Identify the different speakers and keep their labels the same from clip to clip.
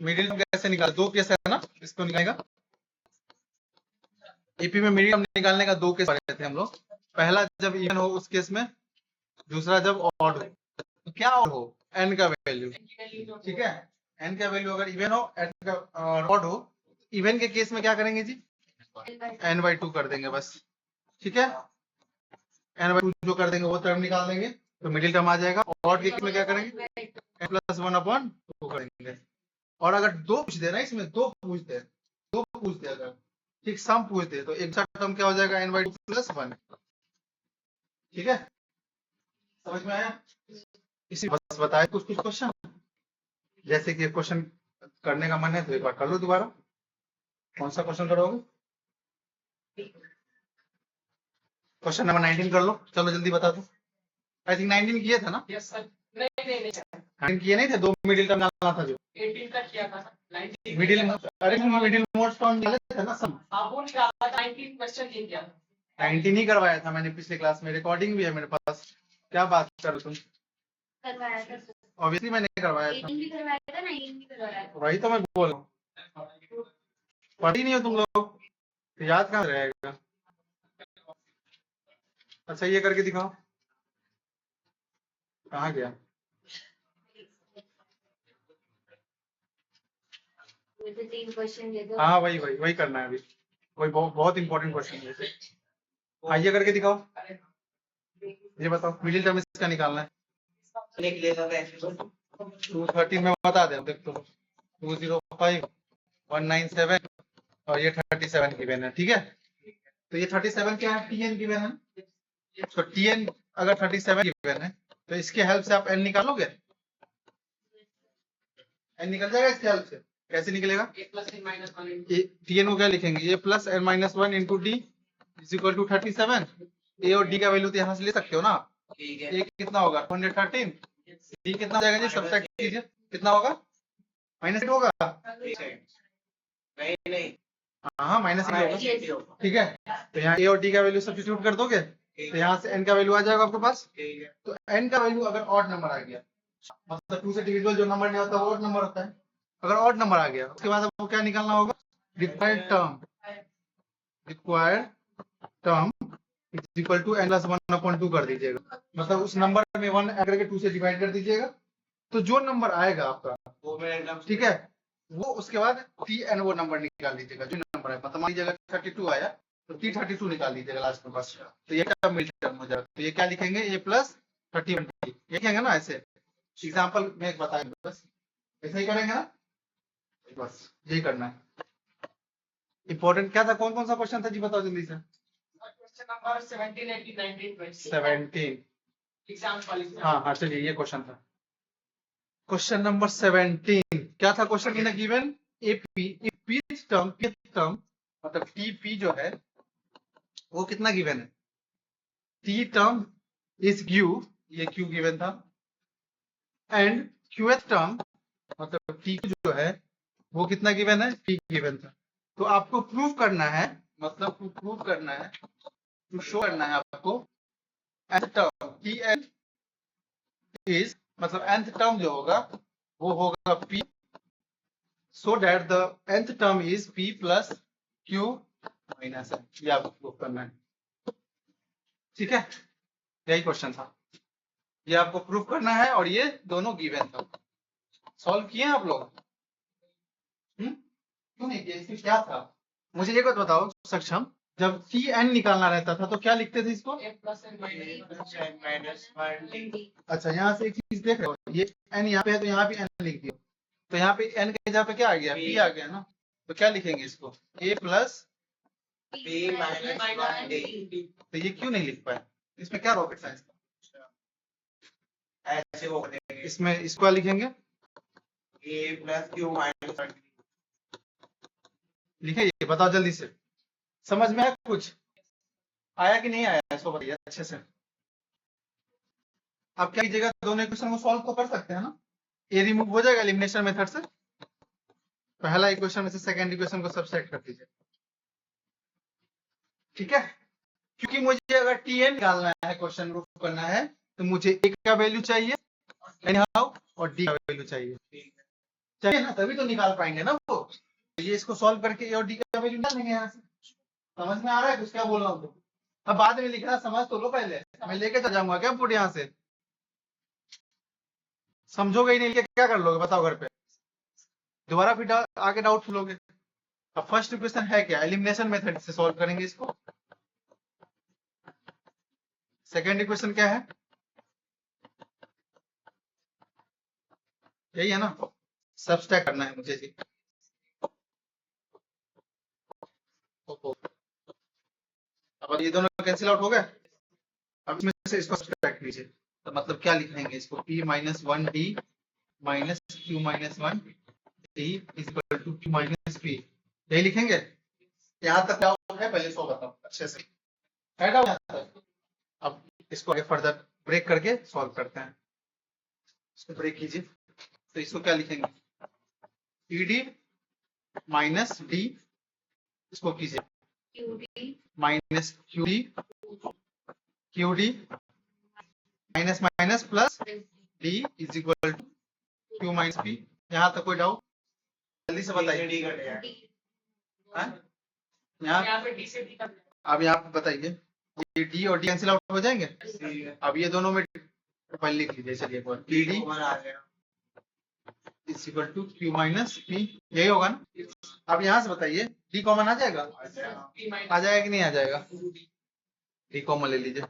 Speaker 1: Middle term कैसे निकाल, दो केस है ना, इसको निकालेगा। एपी में मिडिल टर्म निकालने का दो केस पढ़े थे हम लोग। पहला जब इवन हो उस केस में, दूसरा जब ऑड हो। तो क्या ऑड हो, एन का वैल्यू, ठीक है। एन का वैल्यू अगर इवन हो, एन का ऑड हो, इवन के केस में क्या करेंगे जी, एन बाई टू कर देंगे बस, ठीक है। एन बाई टू जो कर देंगे वो टर्म निकाल देंगे, तो मिडिल टर्म आ जाएगा। ऑड के केस में क्या करेंगे, n plus one upon two करेंगे। और अगर दो पूछ दे ना, इसमें दो पूछ दे अगर, ठीक, सम पूछ दे, तो एक टर्म क्या हो जाएगा, n by two plus one, ठीक है। समझ में आया? इसी बस बताए कुछ कुछ क्वेश्चन, जैसे कि क्वेश्चन करने का मन है तो एक बार कर लो दोबारा। कौन सा क्वेश्चन करोगे? क्वेश्चन नंबर 19 कर लो, चलो जल्दी बता दो। आई थिंक 19 किए थे ना?
Speaker 2: Yes sir. नहीं
Speaker 1: 19 किए नहीं थे, दो मिडिल टर्म डालना था जो
Speaker 2: 18 का किया था ना, 19
Speaker 1: मिडिल, अरे मिडिल मोस्ट टर्म डाले थे ना सम।
Speaker 2: आप वो निकाला था, 19 क्वेश्चन नहीं किया था।
Speaker 1: 19 ही करवाया था मैंने पिछले क्लास में, रिकॉर्डिंग भी है मेरे पास। क्या बात कर रहे तुम?
Speaker 3: करवाया था सर,
Speaker 1: ऑब्वियसली मैंने करवाया था,
Speaker 3: 18 भी करवाया था, 19 भी करवाया था।
Speaker 1: वही तो मैं बोल रहा हूँ। पढ़ी नहीं हो तुम लोग तो याद कहाँ रहेगा। अच्छा ये करके दिखाओ, कहाँ गया?
Speaker 3: मुझे 3 क्वेश्चन दे दो।
Speaker 1: हाँ वही करना है अभी, वही बहुत इंपॉर्टेंट क्वेश्चन है। हाँ ये करके दिखाओ, ये बताओ मिडिल टर्म इसका निकालना है। 213 में बता दे, देख तो 205 197 और ये 37 गिवन है, ठीक है। तो ये 37 क्या है, टीएन गिवन है। तो टीएन अगर 37 गिवन है तो इसके हेल्प से आप एन निकालोगे, एन निकल जाएगा इसके हेल्प से। कैसे निकलेगा, टीएन को क्या लिखेंगे, A plus N minus one into D is equal to 37। A और डी का वैल्यू तो यहाँ से ले सकते हो ना, ए कितना होगा 213, डी कितना हो जाएगा जी, सब्ट्रैक्ट कीजिए, कितना होगा, माइनस होगा,
Speaker 2: नहीं
Speaker 1: हाँ माइनस होगा, ठीक है। तो यहाँ ए और डी का वैल्यू सब्स्टिट्यूट कर दोगे, तो यहाँ से एन का वैल्यू आ जाएगा आपके पास। तो एन का वैल्यू अगर ऑड नंबर आ गया, मतलब 2 से डिविजिबल जो नंबर नहीं होता वो ऑड नंबर होता है, अगर ऑड नंबर आ गया उसके बाद आपको क्या निकालना होगा, required term is equal to n plus one upon two कर दीजिएगा, मतलब उस नंबर में 1 करके 2 से डिवाइड कर दीजिएगा, तो जो नंबर आएगा आपका, ठीक है, वो उसके बाद टी एन वो नंबर निकाल लीजिएगा जो नंबर है, मतलब मान लीजिएगा 32 आया तो टी 32 निकाल लीजिएगा लास्ट में बस, तो ये मिडिल टर्म हो जाएगा। तो ये क्या लिखेंगे, ए प्लस 31 टी, ये लिखेंगे ना ऐसे, एग्जाम्पल में एक बताएंगे, बस ऐसे ही करेंगे ना, बस यही करना है। इंपॉर्टेंट क्या था, कौन कौन सा क्वेश्चन था जी बताओ जल्दी से।
Speaker 2: Question number 17 18 19 20
Speaker 1: 17,
Speaker 2: example.
Speaker 1: हाँ चलिए ये क्वेश्चन था। क्वेश्चन नंबर 17 क्या था question, in given AP pith term मतलब टीपी जो है वो कितना गिवन है, टी टर्म इज क्यू, ये क्यू गिवन था, एंड क्यूएथ टर्म मतलब टी जो है वो कितना गिवन है, पी गिवन था। तो आपको प्रूव करना है, मतलब प्रूव करना है, टू शो करना है आपको nth term t N is, मतलब nth टर्म जो होगा वो होगा p, so that the nth term is p plus q minus n, ये आपको प्रूव करना है, ठीक है। यही क्वेश्चन था, ये आपको प्रूव करना है और ये दोनों गिवन था। सॉल्व किए आप लोग? क्यों नहीं किए, इसमें क्या था, मुझे एक बात बताओ सक्षम, जब टी एन निकालना रहता था तो क्या लिखते थे इसको, अच्छा यहाँ से एक चीज देख रहे हो, ये एन यहाँ पे है तो यहाँ भी एन लिख दिया, तो यहाँ पे एन के जगह पे क्या आ गया, पी आ गया ना, तो क्या लिखेंगे इसको, ए प्लस
Speaker 3: P minus 1D।
Speaker 1: तो ये क्यों नहीं लिख पाए, इसमें क्या रॉकेट साइंस था,
Speaker 2: ऐसे वो बनेंगे,
Speaker 1: इसमें इसको लिखेंगे
Speaker 2: a प्लस q माइनस 1
Speaker 1: लिखे, ये बताओ जल्दी से, समझ में आया कुछ, आया कि नहीं आया, इसको बताइए अच्छे से। आप क्या कीजिएगा, दोनों इक्वेशन को सॉल्व तो कर सकते हैं ना, ए रिमूव हो जाएगा एलिमिनेशन मेथड से, पहला इक्वेशन में से सेकंड इक्वेशन को सबट्रैक्ट कर दीजिए, ठीक है। क्योंकि मुझे अगर टी एन निकालना है, क्वेश्चन प्रूफ करना है, तो मुझे ए का वैल्यू चाहिए एनी हाउ और डी का वैल्यू चाहिए, चाहिए ना, तभी तो निकाल पाएंगे ना वो। तो ये इसको सॉल्व करके ए और डी का वैल्यू निकाल लेंगे यहाँ से। समझ में आ रहा है कुछ क्या बोल रहा हूँ? तो अब बाद में लिखना समझ तो लो, पहले मैं लेके चल जाऊंगा क्या पुट यहाँ से? समझोगे ही नहीं, लेके क्या कर लोगे बताओ घर पे? दोबारा फिर आगे डाउट फुलोगे। अब फर्स्ट इक्वेशन है क्या, एलिमिनेशन मेथड से सॉल्व करेंगे इसको। सेकेंड इक्वेशन क्या है, यही है ना, सबस्ट्रैक्ट करना है मुझे जी। अब ये दोनों कैंसिल आउट हो गए। अब इसमें से इसको सब्ट्रैक्ट कीजिए, तो मतलब क्या लिखेंगे इसको, p minus one d minus q minus one d is equal to Q minus p, यही लिखेंगे। यहाँ तक डाउट है पहले सो बताओ अच्छे से, है डाउट यहाँ तक? अब इसको आगे फर्दर ब्रेक करके सॉल्व करते हैं। इसको ब्रेक कीजिए, तो इसको क्या लिखेंगे, पी डी माइनस डी, इसको कीजिए
Speaker 3: QD
Speaker 1: minus Q d, q d minus minus plus d is equal to Q minus p. यहाँ तक कोई डाउट? जल्दी से बताइए।
Speaker 2: डी कट गया।
Speaker 1: यहाँ
Speaker 2: पे डी से डी कट
Speaker 1: अब यहाँ पे बताइए, ये डी और डी कैंसिल आउट हो जाएंगे।
Speaker 2: गया।
Speaker 1: अब ये दोनों में पहले लिख लीजिए, चलिए पी डी
Speaker 2: आ गया।
Speaker 1: Is equal to Q minus p, यही होगा ना। अब यहाँ से बताइए डी कॉमन आ जाएगा, आ जाएगा कि नहीं आ जाएगा? डी कॉमन ले लीजिए,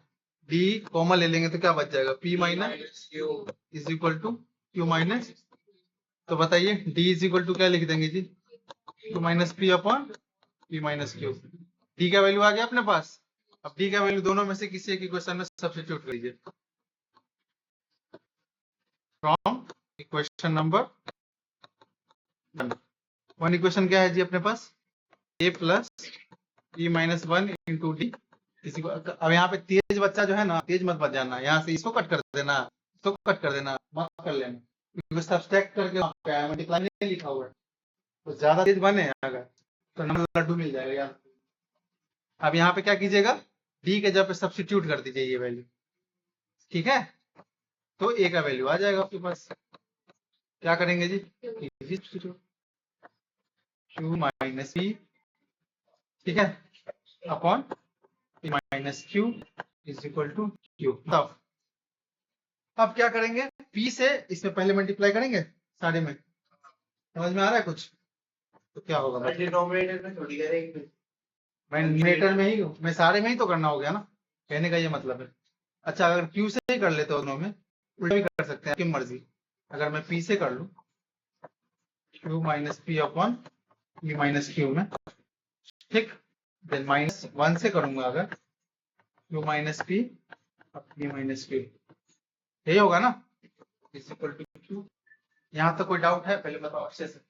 Speaker 1: डी कॉमन ले लेंगे तो क्या बच जाएगा, P minus is equal to Q minus. तो बताइए डी इज इक्वल टू क्या लिख देंगे जी, Q minus P upon P minus Q. D का वैल्यू आ गया अपने पास। अब डी का वैल्यू दोनों में से किसी एक इक्वेशन में सब्स्टिट्यूट कर लीजिए। From equation number one equation क्या है जी अपने पास, A plus P minus one into D. अब यहाँ पे तेज बच्चा जो है ना, तेज मत बच जाना, यहाँ से इसको कट कर देना, इसको कट कर देना, मत कर लेना, क्योंकि सब्सट्रैक्ट करके मल्टीप्लाई नहीं लिखा हुआ है। तो ज्यादा तेज बने अगर तो नंबर लड्डू मिल जाएगा यार। अब यहाँ पे क्या कीजिएगा, डी के जगह पे सब्स्टिट्यूट कर दीजिए ये वैल्यू, ठीक है? तो ए का वैल्यू आ जाएगा आपके पास। क्या करेंगे जी, क्यू माइनस पी, ठीक है, upon P minus q is equal to q. तब अब क्या करेंगे, पी से इसमें पहले मल्टीप्लाई करेंगे सारे में, समझ में आ रहा है कुछ? तो क्या होगा,
Speaker 2: डिनोमिनेटर में थोड़ी करेंगे,
Speaker 1: मैं न्यूमरेटर में ही, मैं सारे में ही तो करना हो गया ना, कहने का ये मतलब है। अच्छा अगर क्यू से ही कर लेते हो दोनों में, उल्टा भी कर सकते हैं, आपकी मर्जी। अगर मैं पी से कर लूं, Q minus P upon P minus Q में, ठीक, देन माइनस वन से करूंगा अगर, Q minus P P minus Q, यही होगा ना, इज इक्वल टू क्यू। यहाँ तक कोई डाउट है पहले बताओ अच्छे से,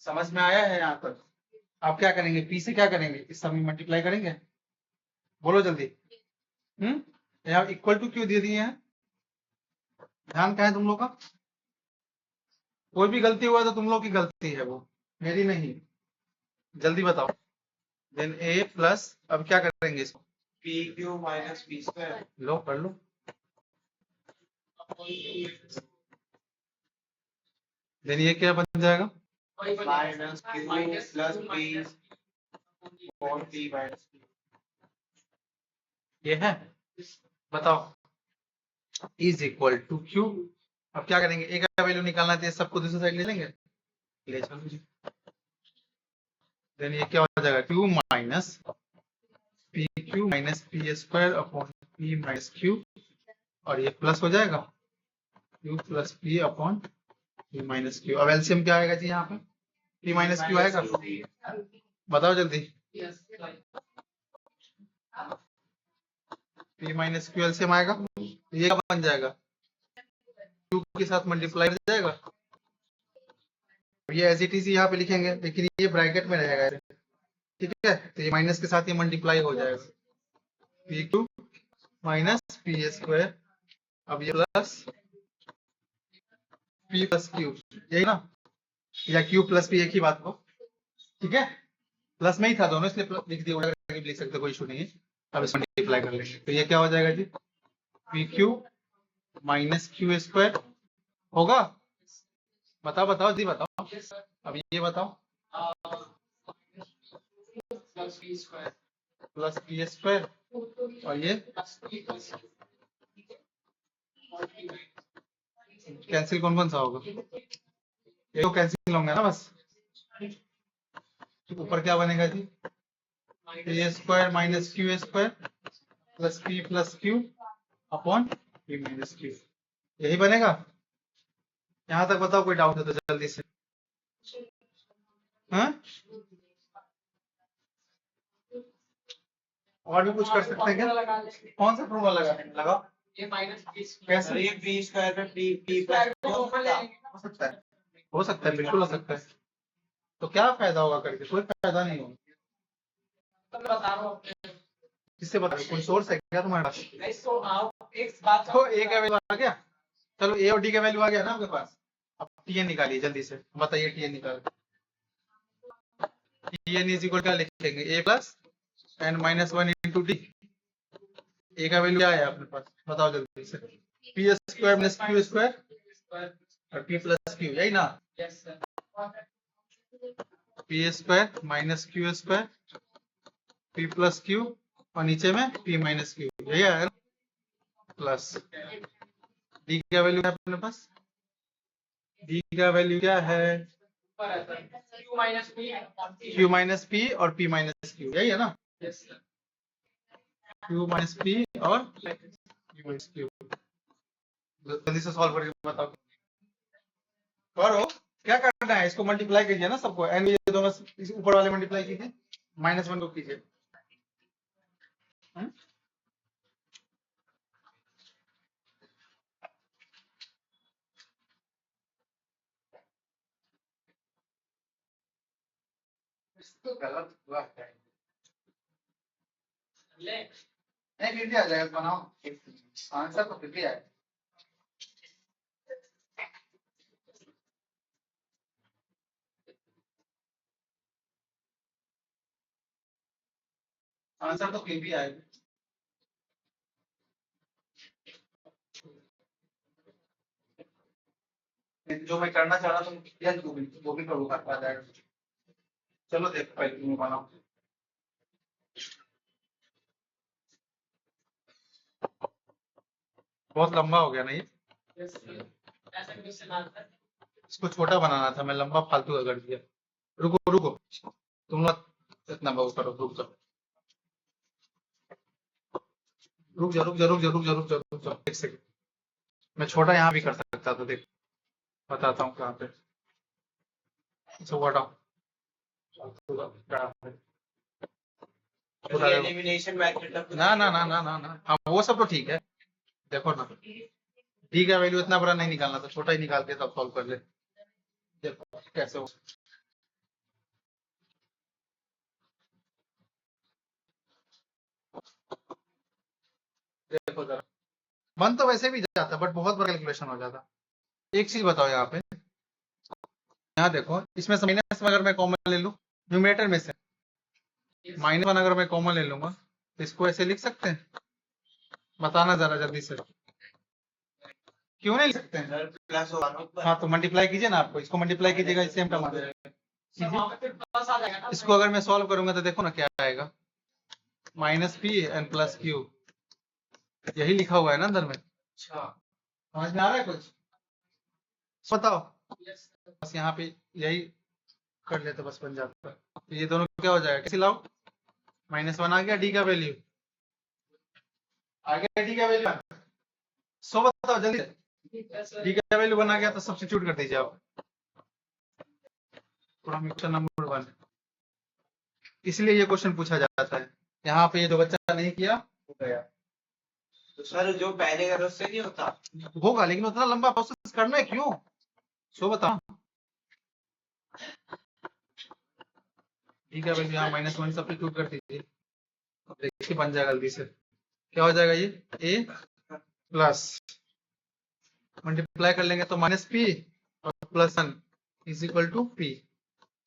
Speaker 1: समझ में आया है यहाँ तक? आप क्या करेंगे, पी से क्या करेंगे, इस सब में मल्टीप्लाई करेंगे, बोलो जल्दी। यहाँ इक्वल टू क्यू दे दिए हैं, ध्यान क्या है तुम लोग का? कोई भी गलती हुआ तो तुम लोग की गलती है वो, मेरी नहीं, जल्दी बताओ। देन ए प्लस, अब क्या करेंगे इसको,
Speaker 2: P Q minus P square.
Speaker 1: लो कर लो, देन ये क्या बन जाएगा,
Speaker 2: माइनस क्यू प्लस पी और पी माइनस पी।
Speaker 1: ये है, बताओ, इज इक्वल टू क्यू। अब क्या करेंगे, ए का वैल्यू निकालना चाहिए, सबको दूसरी साइड ले लेंगे, ले चलो जी। देन ये क्या हो जाएगा, Q minus p Q minus P square upon P minus Q, और ये प्लस हो जाएगा Q plus P upon P minus q. अब एलसीएम क्या आएगा जी यहाँ पे, पी माइनस क्यू आएगा, बताओ जल्दी। पी माइनस क्यू एलसीएम आएगा, ये क्या बन जाएगा, क्यू के साथ मल्टीप्लाई हो जाएगा। ये एज इट इज यहाँ पे लिखेंगे, लेकिन ये ब्रैकेट में रहेगा, ठीक है? तो ये माइनस के साथ ये मल्टीप्लाई हो जाएगा, P Q minus P square, अब ये प्लस पी प्लस क्यू, यही ना, या क्यू प्लस पी एक ही बात को, ठीक है? प्लस में ही था दोनों, इसलिए लिख दिया, लिख सकते, कोई इशू नहीं है। अब इसमें मल्टीप्लाई कर लेंगे, तो ये क्या हो जाएगा जी, P Q minus Q square होगा, बताओ बताओ जी बताओ, अब ये बताओ। प्लस पी स्क्वायर और ये कैंसिल कौन कौन सा होगा? ये तो कैंसिल होंगे ना बस। ऊपर क्या बनेगा जी? A square minus Q square plus Q upon P minus Q, यही बनेगा। यहाँ तक बताओ, कोई डाउट है तो जल्दी से। हाँ, और भी कुछ कर सकते हैं क्या? कौन सा फॉर्मूला लगाओ? कैसे?
Speaker 2: ये पी स्क्वायर पे पी प्लस
Speaker 1: हो सकता है, हो सकता है, बिल्कुल हो सकता है। तो क्या फायदा होगा करके? कोई फायदा नहीं होगा। किससे बता रहे हो? कोई सोर्स है क्या तुम्हारे पास? तो ए का वैल्यू आ गया, चलो ए और डी का वैल्यू आ गया ना आपके पास। अब टी एन निकालिए जल्दी से, बताइए टी एन निकाल। टी एन इज इक्वल क्या लिखेंगे? A plus N minus one into D. A का वैल्यू क्या है अपने पास, बताओ जल्दी से। P square minus Q square और पी प्लस क्यू, यही ना? P square minus Q square P plus Q और नीचे में पी माइनस क्यू, यही आएगा ना? प्लस डी का वैल्यू है अपने पास, डी का वैल्यू क्या है? क्यू माइनस पी और पी माइनस क्यू, यही है ना? क्यू माइनस पी और पी माइनस क्यू। जल्दी से सॉल्व करके बताओ। करो, क्या करना है? इसको मल्टीप्लाई कीजिए ना सबको, एन ये दोनों ऊपर वाले मल्टीप्लाई कीजिए, माइनस वन को कीजिए। तो गलत हुआ है, नहीं फिर भी आ जाएगा, बनाओ आंसर तो फिर भी आएगा। आंसर तो फिर भी आएगा। जो मैं करना चाह रहा था वो भी करूँगा, आ जाएगा। चलो देखो पहले तुम बनाओ। बहुत लंबा हो गया ना ये, इसको छोटा बनाना था, मैं लंबा फालतू का कर दिया। रुको रुको, तुम लोग इतना बहुत करो, रुक जाओ रुक जा रुक जा रुक जा रुक जा रुक जा रुक जा एक सेकंड। मैं छोटा यहाँ भी कर सकता था, देख बताता हूँ कहाँ पे। अच्छा हटाओ,
Speaker 2: एलिमिनेशन मेथड
Speaker 1: ना ना ना ना ना ना, हाँ वो सब तो ठीक है। देखो ना, डी का वैल्यू इतना बड़ा नहीं निकालना था, छोटा ही निकाल के तब सॉल्व कर ले। देखो कैसे हो। देखो जरा, मन तो वैसे भी जाता बट बहुत बड़ा कैलकुलेशन हो जाता। एक चीज बताओ यहाँ पे, यहाँ देखो, इसमें से माइनस अगर मैं कॉमन ले लूँ न्यूमरेटर में से, माइनस वन अगर मैं कॉमन ले लूंगा तो इसको ऐसे लिख सकते हैं? बताना जरा जल्दी से, क्यों नहीं लिख सकते हैं?
Speaker 2: प्लस
Speaker 1: हाँ तो मल्टीप्लाई कीजिए ना, आपको इसको मल्टीप्लाई कीजिएगा, सेम टर्म आ जाएगा। इसको अगर मैं सॉल्व करूंगा तो देखो ना क्या आएगा, minus p n plus Q, यही लिखा हुआ है ना अंदर में। समझ में आ रहा है कुछ? बताओ। बस यहाँ पे यही कर लेते, बस बन जाता। तो ये दोनों क्या हो जाएगा, कैसे लाओ? माइनस वन आ गया डी का वैल्यू, आ गया डी का वैल्यू। सो बताओ जल्दी, डी का वैल्यू बना गया तो सब्स्टिट्यूट कर दीजिए आप। क्वेश्चन नंबर 1, इसलिए ये क्वेश्चन पूछा जाता है। यहाँ पे ये जो बच्चा नहीं किया हो गया,
Speaker 2: तो सर जो पहले करो उससे नहीं होता
Speaker 1: होगा, लेकिन उतना लंबा प्रोसेस करना है क्यों? सो बताओ। डी का वैल्यू यहाँ माइनस वन सब्स्टिट्यूट कर दीजिए, देखिए बन जाएगा जल्दी से। क्या हो जाएगा ये? ए प्लस मल्टीप्लाई कर लेंगे तो माइनस पी और plus one is equal to p.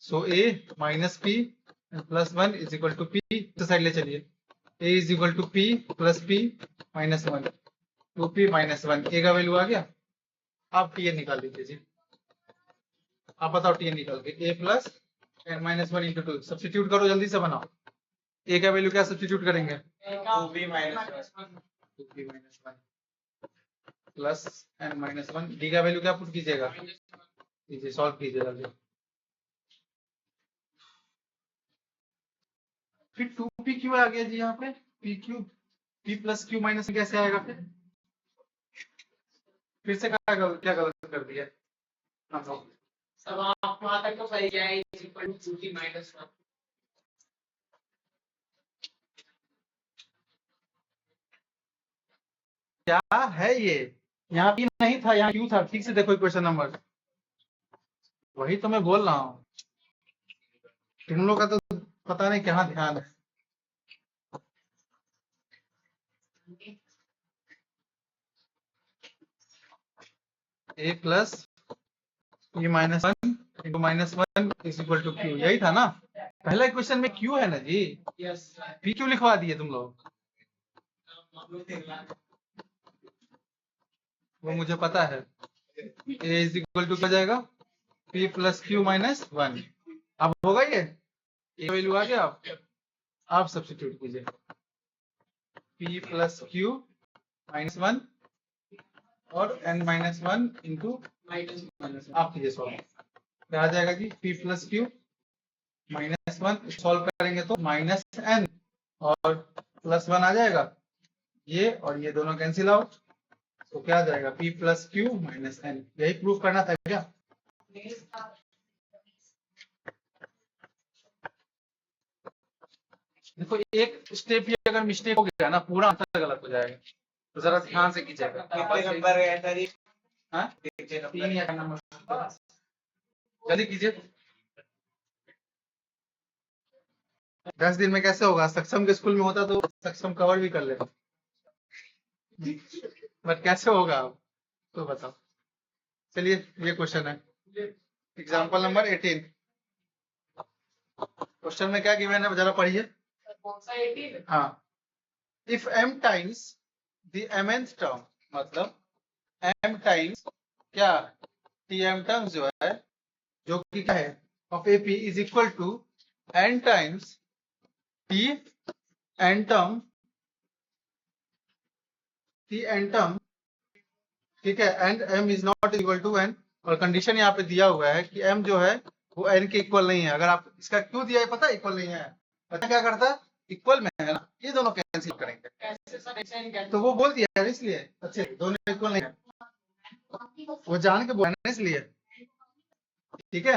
Speaker 1: So a minus p plus one is equal to p, तो साइड ले चलिए, a is equal to p plus P minus one, two p minus one, a का value आ गया। आप T A निकाल लीजिए जी। आप बताओ टी निकल के a plus n minus one into two, substitute करो जल्दी से बनाओ। a का वैल्यू क्या सब्सटीट्यूट करेंगे?
Speaker 2: 2b minus 1
Speaker 1: 2b minus one plus n minus one, d का वैल्यू क्या पुट कीजिएगा? कीजिए, सॉल्व कीजिए जल्दी। फिर 2p क्यों आ गया जी यहाँ पे? p Q, p plus Q minus कैसे आएगा फिर से क्या गलत कर दिया हम लोग?
Speaker 4: सब आप वहां तक तो सही क्या है, is equal to 2t minus 1।
Speaker 1: क्या है ये? यहाँ p नहीं था, यहाँ q था। ठीक से देखो क्वेश्चन नंबर, वही तो मैं बोल रहा हूँ। तुम लोग का तो पता नहीं कहाँ ध्यान है। a plus p minus one into minus one is equal to q, यही था ना? पहला क्वेश्चन में q है ना जी,
Speaker 4: यस
Speaker 1: p क्यों लिखवा दिए तुम लोग? वो मुझे पता है। a इज इक्वल टू क्या जाएगा? p plus Q minus one. अब होगा ये वैल्यू आ गया, आप सब्स्टिट्यूट कीजिए। p plus Q minus one और n minus one into minus, आप कीजिए सॉल्व। क्या आ जाएगा जी? p plus Q minus one, solve करेंगे तो माइनस n और प्लस वन आ जाएगा, ये और ये दोनों कैंसिल आउट, तो क्या आ जाएगा? p plus Q minus n। यही प्रूफ करना था क्या? देखो एक स्टेप ही अगर मिस्टेक हो गया ना, पूरा आंसर गलत हो जाएगा, तो जरा ध्यान से कीजिएगा।
Speaker 2: कितने नंबर है सर ये?
Speaker 1: हाँ?
Speaker 2: कितने नंबर?
Speaker 1: 3 या नंबर, जल्दी कीजिए। 10 दिन में कैसे होगा? सक्षम के स्कूल में होता तो सक्षम कवर भी कर लेता, बट कैसे होगा अब तो बताओ। चलिए ये क्वेश्चन है, एग्जाम्पल नंबर 18। क्वेश्चन में क्या गिवन है जरा पढ़िए।
Speaker 4: कौन सा 18?
Speaker 1: हाँ, if m times the mth term, मतलब m टाइम्स क्या tm टर्म्स जो है, जो कि क्या है of ap is equal to n times t n term, t n term, ठीक है, and m is not equal to n। और कंडीशन यहाँ पे दिया हुआ है कि m जो है वो n के इक्वल नहीं है। अगर आप इसका क्यों दिया है पता है? इक्वल नहीं है, पता क्या करता? इक्वल में है ना, ये दोनों कैंसिल करेंगे,
Speaker 4: कैसे सर एक्सटेंड कर?
Speaker 1: तो वो बोल दिया है इसलिए। अच्छे दोनों इक्वल नहीं है, वो जान के बोला ना इसलिए, ठीक है,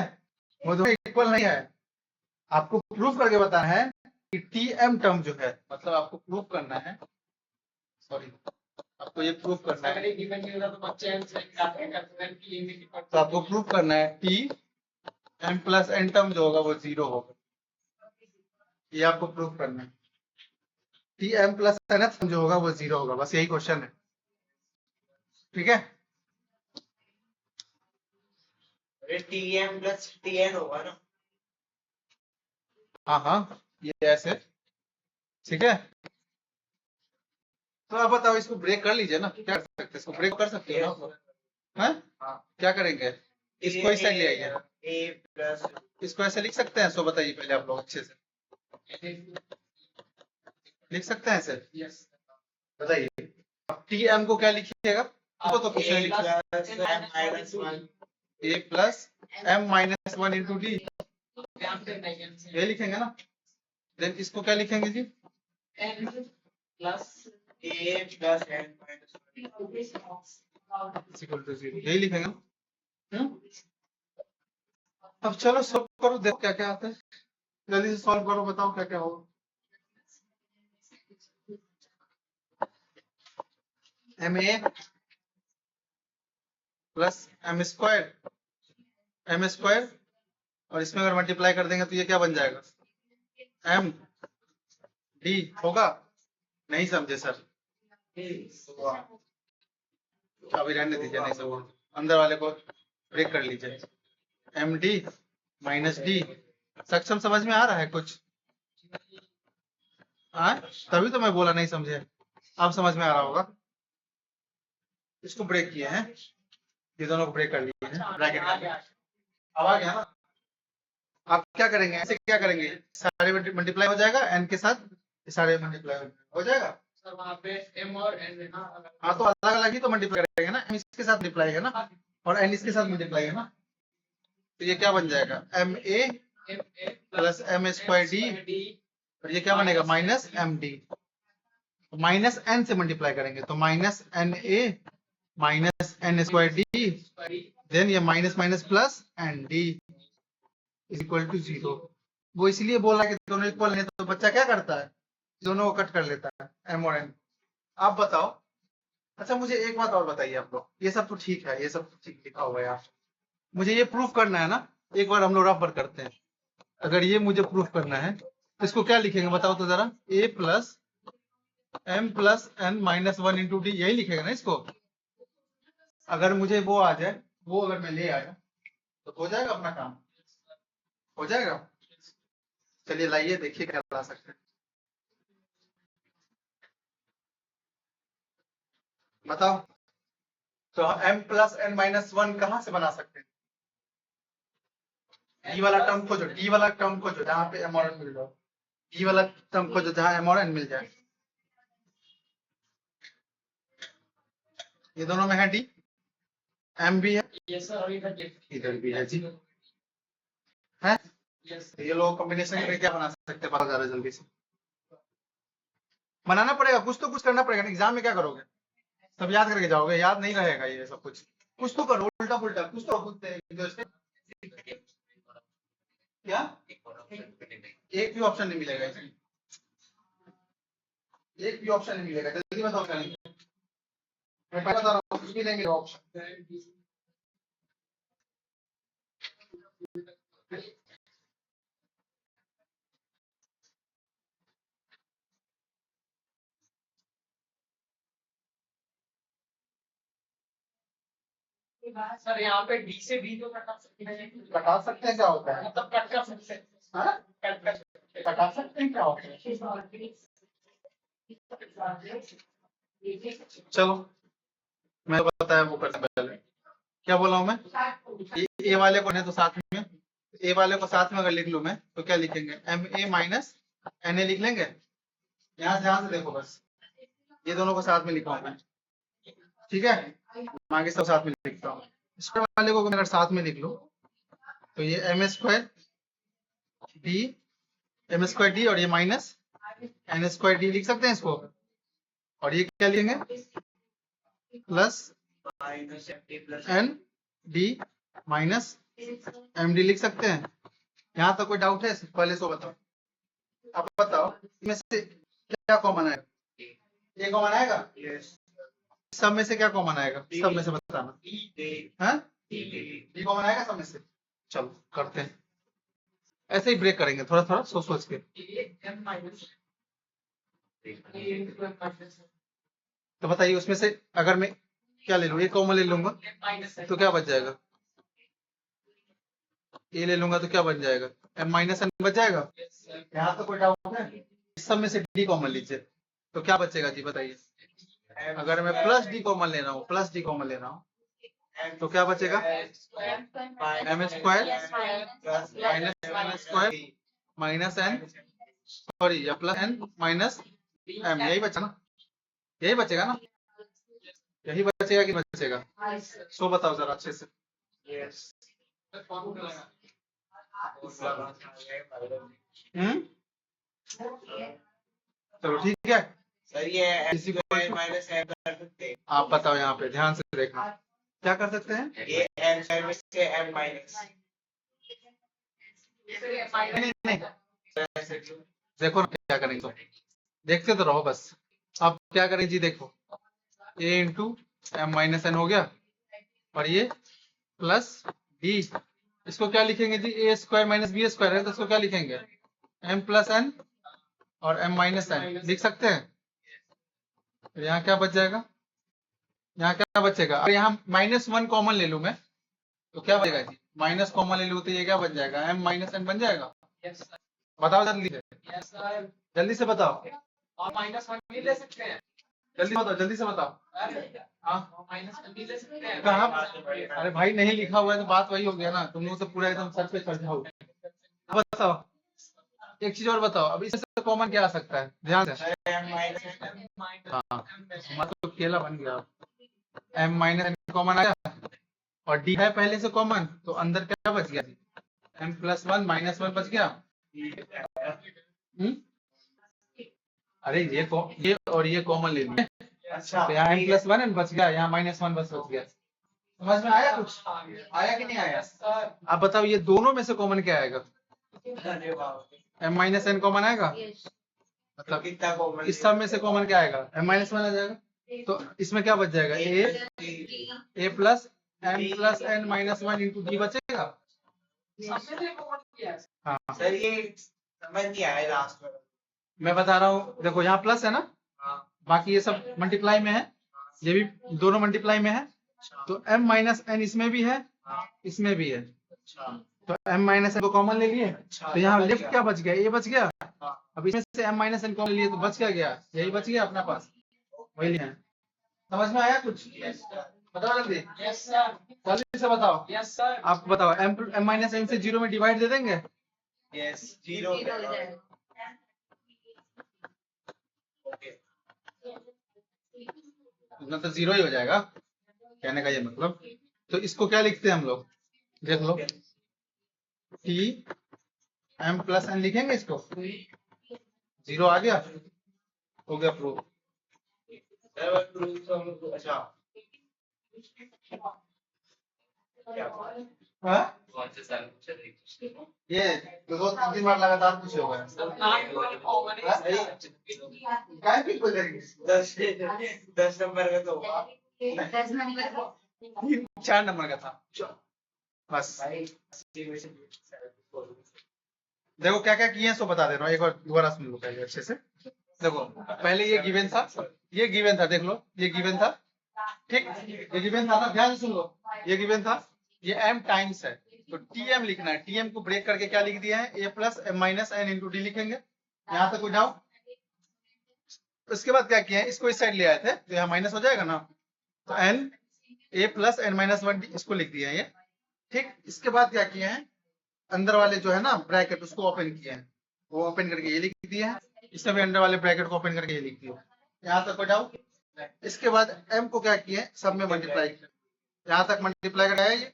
Speaker 1: वो दोनों इक्वल नहीं है। आपको प्रूफ करके बताना है कि टी एम टर्म जो है, मतलब आपको प्रूफ करना है, सॉरी आपको ये प्रूफ करना
Speaker 4: अगर
Speaker 1: है,
Speaker 4: एक गिवन नहीं होता तो बच्चे आंसर काटने करते हैं कि ये
Speaker 1: तो आपको प्रूफ करना है t m plus n term जो होगा वो जीरो होगा, ये आपको प्रूफ करना है। T m plus n term जो होगा वो जीरो होगा, बस यही क्वेश्चन है, ठीक है।
Speaker 2: tm plus tn होगा ना?
Speaker 1: हाँ हाँ, ये ऐसे, ठीक है। तो आप बताओ, इसको ब्रेक कर लीजिए ना, क्या कर सकते हैं? इसको ब्रेक कर सकते हो ना? हाँ, क्या करेंगे? इसको इस साइड ले आइए,
Speaker 2: a plus
Speaker 1: इसको ऐसे लिख सकते हैं? सो बताइए पहले आप लोग अच्छे से लिख सकते हैं ऐसे?
Speaker 4: यस
Speaker 1: बताइए। अब टी एम को क्या लिखिएगा? इसको तो कुछ नहीं लिखा,
Speaker 2: plus m minus 1
Speaker 1: a plus m minus one into d,
Speaker 4: ध्यान से नहीं
Speaker 1: ये लिखेंगे ना। देन इसको क्या लिखेंगे जी?
Speaker 4: n plus
Speaker 2: a plus n minus 1
Speaker 1: equal to zero, यही लिखेंगे ना। अब चलो सॉल्व करो, देखो क्या क्या आता है, जल्दी से सॉल्व करो, बताओ क्या क्या होगा। M a plus m square और इसमें अगर मल्टीप्लाई कर देंगे तो ये क्या बन जाएगा? एम डी होगा। नहीं समझे सर? अभी रहने दीजिए, नहीं समझे अंदर वाले को ब्रेक कर लीजिए। एम डी माइनस डी, सक्षम समझ में आ रहा है कुछ? हाँ, तभी तो मैं बोला नहीं समझे, अब समझ में आ रहा होगा। इसको ब्रेक किए हैं, ये दोनों को ब्रेक कर लिए हैं ब्रैकेट में। अब आ गया ना। आप क्या करेंगे, ऐसे क्या करेंगे, सारे मल्टीप्लाई हो जाएगा एन के साथ, ये सारे मल्टीप्लाई हो जाएगा।
Speaker 4: सर वहाँ पे m और n है ना,
Speaker 1: हाँ तो अलग अलग ही तो मल्टीप्लाई करेंगे ना, एम इसके साथ मल्टीप्लाई है ना और एन इसके साथ मल्टीप्लाई है ना, तो ये क्या बन जाएगा m a plus m square d, और ये क्या बनेगा minus m d. Minus n से मल्टीप्लाई करेंगे तो minus n a minus n square d, then ये minus minus plus n d is equal to 0। वो इसलिए बोल रहा है कि दोनों इक्वल है, तो बच्चा क्या करता है, दोनों को कट कर लेता है एम और एन। आप बताओ। अच्छा मुझे एक बात और बताइए आप लोग, ये सब तो ठीक है, ये सब तो ठीक लिखा हुआ है यार, मुझे ये प्रूफ करना है ना, एक बार हम लोग रफ वर्क करते हैं। अगर ये मुझे प्रूफ करना है तो इसको क्या लिखेंगे बताओ तो जरा, a plus m plus N minus 1 into d, यही लिखेगा ना इसको। अगर मुझे वो आ जाए, वो अगर मैं ले आया तो हो जाएगा अपना काम, हो जाएगा। चलिए लाइए देखिए क्या ला सकते हैं, बताओ। तो m प्लस एन माइनस 1 कहां से बना सकते हैं, डी वाला टर्म खोजो, डी वाला टर्म खोजो जहां पे m और n मिल जाए, डी वाला टर्म खोजो जहां m और n मिल जाए। ये दोनों में है डी, m भी है,
Speaker 4: yes sir, और
Speaker 1: इधर भी है जी, है।
Speaker 4: yes
Speaker 1: ये लोग कॉम्बिनेशन करके क्या बना सकते हैं, पता जरा जल्दी से बनाना पड़ेगा, कुछ तो कुछ करना पड़ेगा। एग्जाम में क्या करोगे, सब याद करके जाओगे, याद नहीं रहेगा ये सब कुछ तो करो, उल्टा पुल्टा कुछ तो क्या, एक भी ऑप्शन नहीं मिलेगा इसमें, एक भी ऑप्शन नहीं मिलेगा, जल्दी बताओ क्या नहीं, मैं पहले बता रहा हूँ कुछ भी नहीं मिलेगा ऑप्शन।
Speaker 4: सर यहाँ पे d से b तो कटा सकते हैं,
Speaker 1: बता सकते हैं क्या होता है,
Speaker 4: मतलब कट कर सकते हैं,
Speaker 1: हाँ?
Speaker 4: कट कर सकते हैं।
Speaker 1: बता सकते हैं क्या होता है। चलो मैं तो बताया वो करते पहले, क्या बोला हूँ मैं, ए वाले को है तो साथ में, ए वाले को साथ में अगर लिख लूं मैं तो क्या लिखेंगे, m a minus n a लिख लेंगे। यहाँ से ध्यान से देखो बस, ये दोनों को साथ में लिखा हूं मैं, ठीक है, आगे सब साथ में लिखता हूँ। स्क्वायर वाले को अगर साथ में लिख लो तो ये एम स्क्वायर डी और ये माइनस एन स्क्वायर डी लिख सकते हैं इसको, और ये क्या लिखेंगे plus n d minus m d लिख सकते हैं। यहाँ तक कोई डाउट है, पहले सो बताओ। अब बताओ इसमें से क्या कॉमन आएगा, ये कॉमन आएगा, सब में से क्या कॉमन आएगा, सब में से बताना, हाँ डी कॉमन आएगा सब में से। चलो करते हैं, ऐसे ही ब्रेक करेंगे थोड़ा थोड़ा सोच सोच के। तो बताइए उसमें से अगर मैं क्या ले लूँ, ये कॉमन ले लूंगा तो क्या बच जाएगा, ये ले लूंगा तो क्या बन जाएगा, एम माइनस एन बच जाएगा। यहाँ तो कोई डाउट है, इस सब में से डी कॉमन लीजिए तो क्या बचेगा जी बताइए। अगर मैं प्लस डी कॉमन लेना हूँ, प्लस डी कॉमन लेना हूँ तो क्या बचेगा, m square minus n square minus n sorry या प्लस एन माइनस एम, यही बचा ना, यही बचेगा ना, यही बचेगा कि बचेगा, सो बताओ जरा अच्छे से। चलो ठीक है,
Speaker 2: सर ये
Speaker 1: इसी को
Speaker 2: माइनस एम कर सकते हैं,
Speaker 1: आप बताओ, यहाँ पे ध्यान से देखना क्या कर सकते हैं,
Speaker 2: ये एम स्क्वायर में से एम माइनस,
Speaker 1: नहीं देखो ना क्या करेंगे, तो देखते तो रहो बस। अब क्या करें जी, देखो ए इंटू एम माइनस एन हो गया, और ये प्लस डी, इसको क्या लिखेंगे जी, A square minus B square है तो इसको क्या लिखेंगे, एम प्लस एन और एम माइनस एन लिख सकते हैं। तो यहाँ क्या बच जाएगा, यहाँ क्या बचेगा, अगर यहाँ माइनस 1 कॉमन ले लूं मैं तो क्या बचेगा जी, माइनस कॉमन ले लूं तो ये क्या बन जाएगा, एम माइनस एन बन जाएगा। बताओ जल्दी से, जल्दी से बताओ।
Speaker 4: और -1 भी ले सकते हैं,
Speaker 1: जल्दी बताओ, जल्दी से बताओ। हाँ
Speaker 4: माइनस कर भी ले सकते हैं।
Speaker 1: कहाँ? अरे भाई नहीं लिखा हुआ है तो बात वही हो गया ना, तुम लोग से पूरा एकदम सर पे चढ़ जाओ। अब बताओ एक चीज और बताओ, अब इससे कॉमन क्या आ सकता है, ध्यान से। हाँ मतलब केला बन गया, m माइनस n कॉमन आया और d है पहले से कॉमन, तो अंदर क्या बच गया, m plus one minus one बच गया। अरे ये और ये कॉमन ले लिए,
Speaker 2: अच्छा,
Speaker 1: तो यहाँ m प्लस वन बच गया, यहाँ माइनस वन बच गया। समझ में आया कुछ, आया कि नहीं आया? अब बताओ ये दोनों में से कॉमन क्या आएगा,
Speaker 2: अरे वाह,
Speaker 1: m माइनस n कॉमन आएगा,
Speaker 3: Yes.
Speaker 1: मतलब
Speaker 2: कितना कॉमन?
Speaker 1: इस सब में से कॉमन क्या आएगा, m माइनस वन आ जाएगा। तो इसमें क्या बच जाएगा, a plus m plus n minus one into D बचेगा।
Speaker 4: सबसे पहले कॉमन किया है।
Speaker 1: हाँ
Speaker 2: सर ये समझ नहीं आया लास्ट में।
Speaker 1: मैं बता रहा हूँ, देखो यहाँ प्लस है ना,
Speaker 2: हाँ,
Speaker 1: बाकी ये सब मल्टीप्लाई में है, ये भी दोनों मल्टीप्लाई में है, तो m माइनस n इसमें भी है,
Speaker 2: हाँ,
Speaker 1: इसमें भी है,
Speaker 2: अच्छा,
Speaker 1: तो m माइनस n को कॉमन ले लिए, तो यहाँ
Speaker 2: समझ
Speaker 1: लेफ्ट
Speaker 2: गया।
Speaker 1: क्या बच गया, a बच गया।
Speaker 2: हाँ,
Speaker 1: अब इसमें से m माइनस n कॉमन लिए तो बच क्या गया, यही बच गया अपना पास, वही लिया है। समझ में आया कुछ, बताओ जल्दी,
Speaker 4: यस सर,
Speaker 1: जल्दी से बताओ।
Speaker 4: Yes sir.
Speaker 1: आप बताओ m माइनस n से जीरो में डिवाइड दे देंगे,
Speaker 2: यस, जीरो
Speaker 3: Zero हो जाएगा।
Speaker 2: ओके,
Speaker 1: मतलब जीरो ही हो जाएगा, कहने का ये मतलब। तो इसको क्या लिखते हैं हम लोग, देख लो, t m प्लस n लिखेंगे इसको, जीरो आ गया, हो गया प्रूफ।
Speaker 2: अच्छा,
Speaker 1: हाँ? ये दो तीन दिन बाद लगातार कुछ होगा,
Speaker 4: कॉमन
Speaker 1: हाँ?
Speaker 4: है।
Speaker 1: काय भी बोल रही है?
Speaker 2: 10 नंबर का तो हुआ।
Speaker 3: 10 नंबर का।
Speaker 1: 4 नंबर का था बस। देखो क्या क्या किए हैं सो बता दे रहा हूँ, एक बार दोबारा सुन लो पहले अच्छे से। देखो पहले ये गिवन था, ये गिवन था, देख लो ये गिवन था, ठीक, ये गिवन था ना, ध्यान से सुन लो, ये गिवन था, ये m टाइम्स है, तो tm लिखना है, tm को ब्रेक करके क्या लिख दिया है, a plus m minus n into D लिखेंगे। यहाँ तक कोई डाउट? उसके बाद क्या किया है, इसको इस साइड ले आए थे, तो यहाँ माइनस हो जाएगा ना, तो n a plus n minus one इसको लिख दिया है ये, ठीक। इसके बाद क्या किए हैं, अंदर वाले जो है ना ब्रैकेट उसको ओपन किए हैं, वो ओपन करके ये लिख दिया है, इसमें भी अंदर वाले ब्रैकेट को ओपन करके ये लिख दिया। यहाँ तक कोई डाउट? इसके बाद m को क्या किए, सब में मल्टीप्लाई किया, यहाँ तक मल्टीप्लाई कराया ये,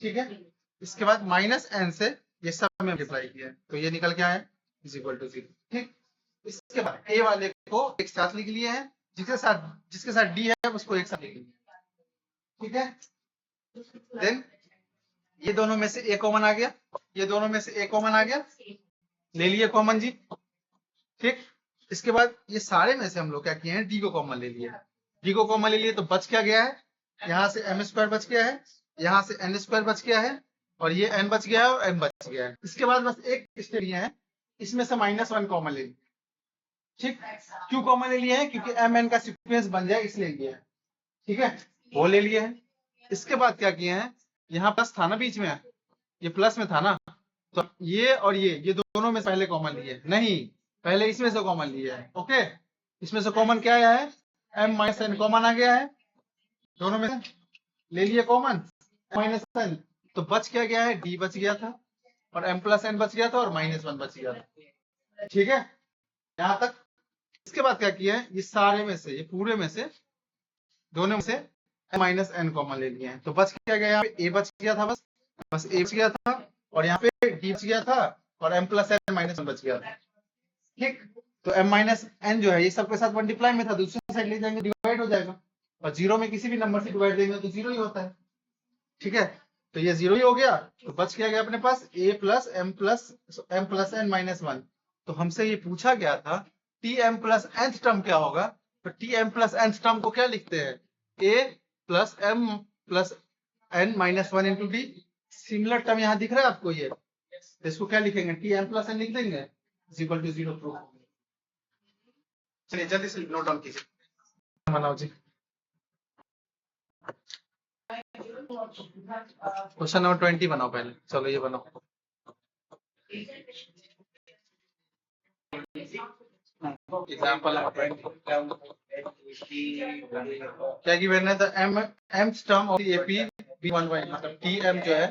Speaker 1: ठीक है। इसके बाद माइनस n से ये सब में मल्टीप्लाई किया, तो ये निकल के आया इज इक्वल टू 0, ठीक। इसके बाद a वाले को एक साथ लिख लिए हैं, जिसके साथ d है उसको एक साथ लिख लिए, ठीक है। देन ये दोनों में से a कॉमन आ गया, ये दोनों में से a कॉमन आ गया, ले लिए कॉमन जी, ठीक। इसके बाद ये सारे में से हम लोग क्या किए हैं, d को कॉमन ले लिए, d को कॉमन ले लिए तो बच क्या गया है, यहाँ से m स्क्वायर बच गया है, यहाँ से n स्क्वायर बच गया है, और ये n बच गया है और m बच गया है। इसके बाद बस एक स्टेप ये है, इसमें से माइनस वन कॉमन ले लिए, ठीक। क्यों कॉमन ले लिए हैं, क्योंकि m n का सीक्वेंस बन जाए इसलिए लिए है, ठीक है, वो ले लिए है। इसके बाद क्या किए हैं, यहाँ प्लस था ना बीच में, ये प्लस में था ना, तो ये और ये दोनों में से पहले कॉमन लिए नहीं, पहले इसमें से कॉमन लिए है, ओके। इसमें से कॉमन क्या आया है, m माइनस n कॉमन आ गया है, दोनों में से ले लिए कॉमन माइनस n, तो बच क्या गया है, d बच गया था और m प्लस n बच गया था और माइनस वन बच गया था, ठीक है, यहाँ तक। इसके बाद क्या किया है, ये सारे में से, ये पूरे में से, दोनों में से माइनस n कॉमन ले लिए हैं, तो बच क्या गया, यहाँ पे a बच गया था, बस a बच गया था, और यहाँ पे d बच गया था और m plus n minus one बच गया था, ठीक। तो m माइनस n जो है ये सबके साथ मल्टीप्लाई में था, दूसरी साइड ले जाएंगे डिवाइड हो जाएगा, और जीरो में किसी भी नंबर से डिवाइड देंगे तो जीरो ही होता है, ठीक है। तो ये जीरो ही हो गया, तो बच क्या गया अपने पास, a plus m plus n minus one. तो हमसे ये पूछा गया था tm प्लस nth टर्म क्या होगा, तो tm प्लस nth टर्म को क्या लिखते हैं, a plus m plus n minus one into D. Similar term यहाँ दिख रहा है आपको ये, तो इसको क्या लिखेंगे, tm प्लस n लिख देंगे, इज इक्वल टू 0 प्रूफ। चलिए जल्दी से नोट डाउन कीजिए, बनाओ जी। क्वेश्चन नंबर 20 बनाओ पहले, चलो ये बनाओ। एग्जाम्पल क्या गिवन है, the m term of AP be one by, मतलब टी एम जो है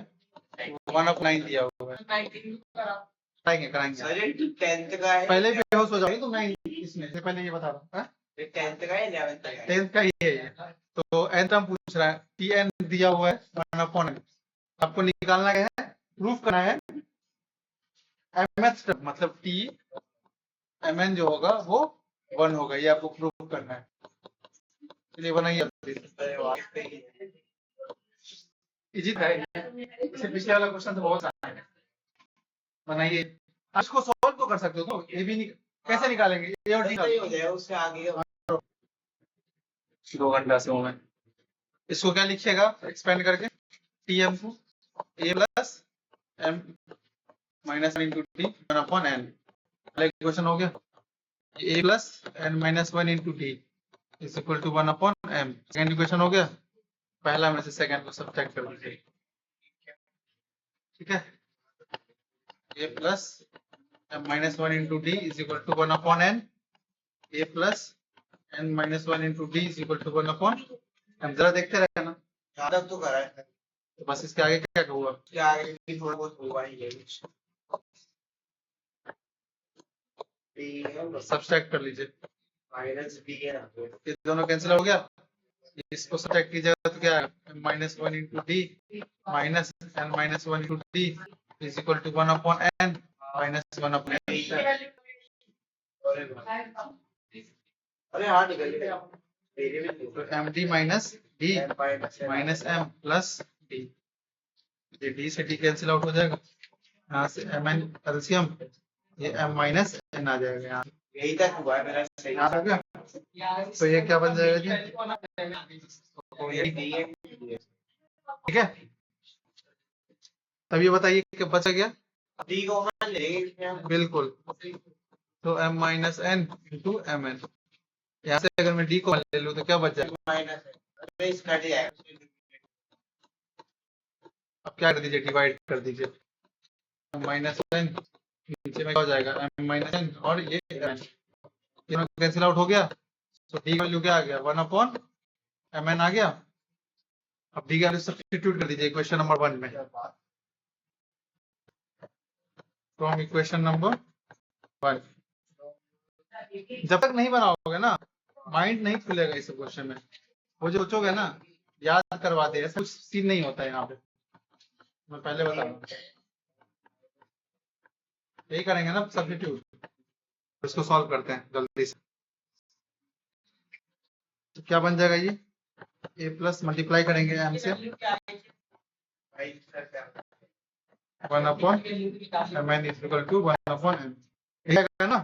Speaker 1: 1/9 दिया हुआ है। कराएंगे
Speaker 2: टेंथ का है,
Speaker 1: पहले बेहोश हो जाओगे तो 9 इसमें से पहले ये बता रहा हूँ।
Speaker 2: टेंथ का है, 11th का है।
Speaker 1: 10th का ही है ये। तो एन टर्म पूछ रहा है, टी एन दिया हुआ है 1/n, आपको निकालना क्या है, प्रूफ करना है mth टर्म, मतलब टी mn जो होगा वो 1 होगा, ये आपको प्रूफ करना है। चलिए बनाइए, इजी था इससे पिछले वाला क्वेश्चन तो बहुत आसान है। बनाइए, आप इसको सॉल्व तो कर सकते हो, तो ए भी कैसे निकालेंगे, ए और डी
Speaker 2: सही हो जाएगा, उससे आगे
Speaker 1: 2 घंटा से हूँ मैं। इसको क्या लिखिएगा एक्सपेंड करके, टी एम को a plus m minus one into t 1/n। Question हो गया, a plus N minus one into t is equal to 1/m। Second equation हो गया, पहला में से सेकेंड को सब्ट्रैक्ट कर दीजिए, ठीक है। A plus m minus one into D is equal to 1/n, a plus N minus one into D is equal to 1/m। जरा देखते रहना,
Speaker 2: ज्यादा तो करा है,
Speaker 1: तो बस इसके आगे क्या हुआ,
Speaker 2: उसके आगे भी थोड़ा बहुत होगा ही है।
Speaker 1: सब्ट्रैक्ट कर लीजिए,
Speaker 2: माइनस बी है ना,
Speaker 1: ये दोनों कैंसिल हो गया। इसको सब्ट्रैक्ट कीजिएगा तो क्या है, minus one into d minus n minus one into D is equal to 1/n minus 1/n।
Speaker 2: अरे हाँ निकल गया, तेरे भी
Speaker 1: तो m d minus d minus m plus d, ये डी से डी कैंसिल आउट हो जाएगा, यहाँ से एम एन एलसीएम, ये एम माइनस एन आ जाएगा यहाँ,
Speaker 2: यही तक हुआ है मेरा सही।
Speaker 1: यहाँ आ गया। तो ये क्या बन जाएगा जी, तो ये ठीक है। तब ये बताइए कि बचा गया,
Speaker 2: डी को मान लेंगे
Speaker 1: बिल्कुल, तो m minus n into m n. यहाँ से अगर मैं डी को ले लूँ तो क्या बच जाएगा,
Speaker 2: माइनस है, इसका डी है।
Speaker 1: अब क्या कर दीजिए, डिवाइड कर दीजिए, माइनस एन नीचे में क्या हो जाएगा, m माइनस एन और ये n तीनों कैंसिल आउट हो गया, तो डी का वैल्यू क्या आ गया, 1/mn आ गया। अब डी का वैल्यू सब्स्टिट्यूट कर दीजिए इक्वेशन नंबर 1 में, फ्रॉम इक्वेशन नंबर 1। जब तक नहीं बनाओगे ना, माइंड नहीं खुलेगा इस क्वेश्चन में, वो जो सोचोगे ना याद करवा दे, ऐसा कुछ सीन नहीं होता है यहाँ पे, मैं पहले बता रहा हूँ। यही करेंगे ना सब्स्टिट्यूट, इसको सॉल्व करते हैं जल्दी से। तो क्या बन जाएगा ये, ए प्लस मल्टीप्लाई करेंगे एम से 1/mn is equal to 1/m, ठीक है ना।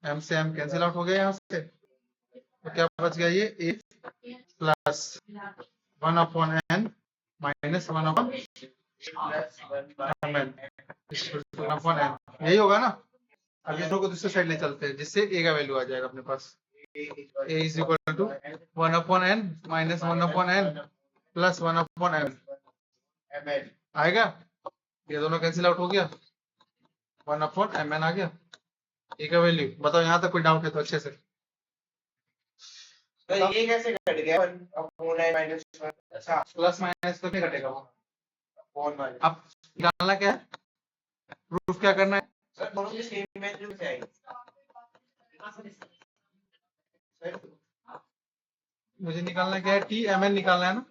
Speaker 1: एम से एम कैंसिल आउट हो गया यहाँ से, तो क्या बच गया, ये ए प्लस 1/n माइनस 1/mn यही होगा ना। अब ये दो को दूसरे साइड ले चलते हैं, जिससे ए का वैल्यू आ जाएगा अपने पास, a is equal to 1/n minus 1/n plus 1/m आएगा। ये दोनों कैंसिल आउट हो गया, 1/mn आ गया। ए का वैल्यू बताओ, यहाँ तक कोई डाउट है तो अच्छे से।
Speaker 2: तो ये कैसे कट गया, 1/9 माइनस 1, अच्छा
Speaker 1: प्लस माइनस तो नहीं घटेगा वो।
Speaker 2: 1/9।
Speaker 1: अब निकालना क्या है, प्रूफ क्या करना है,
Speaker 2: सर दोनों की सेम वैल्यू से आएगी सर।
Speaker 1: मुझे निकालना क्या है, टी एम एन निकालना है ना।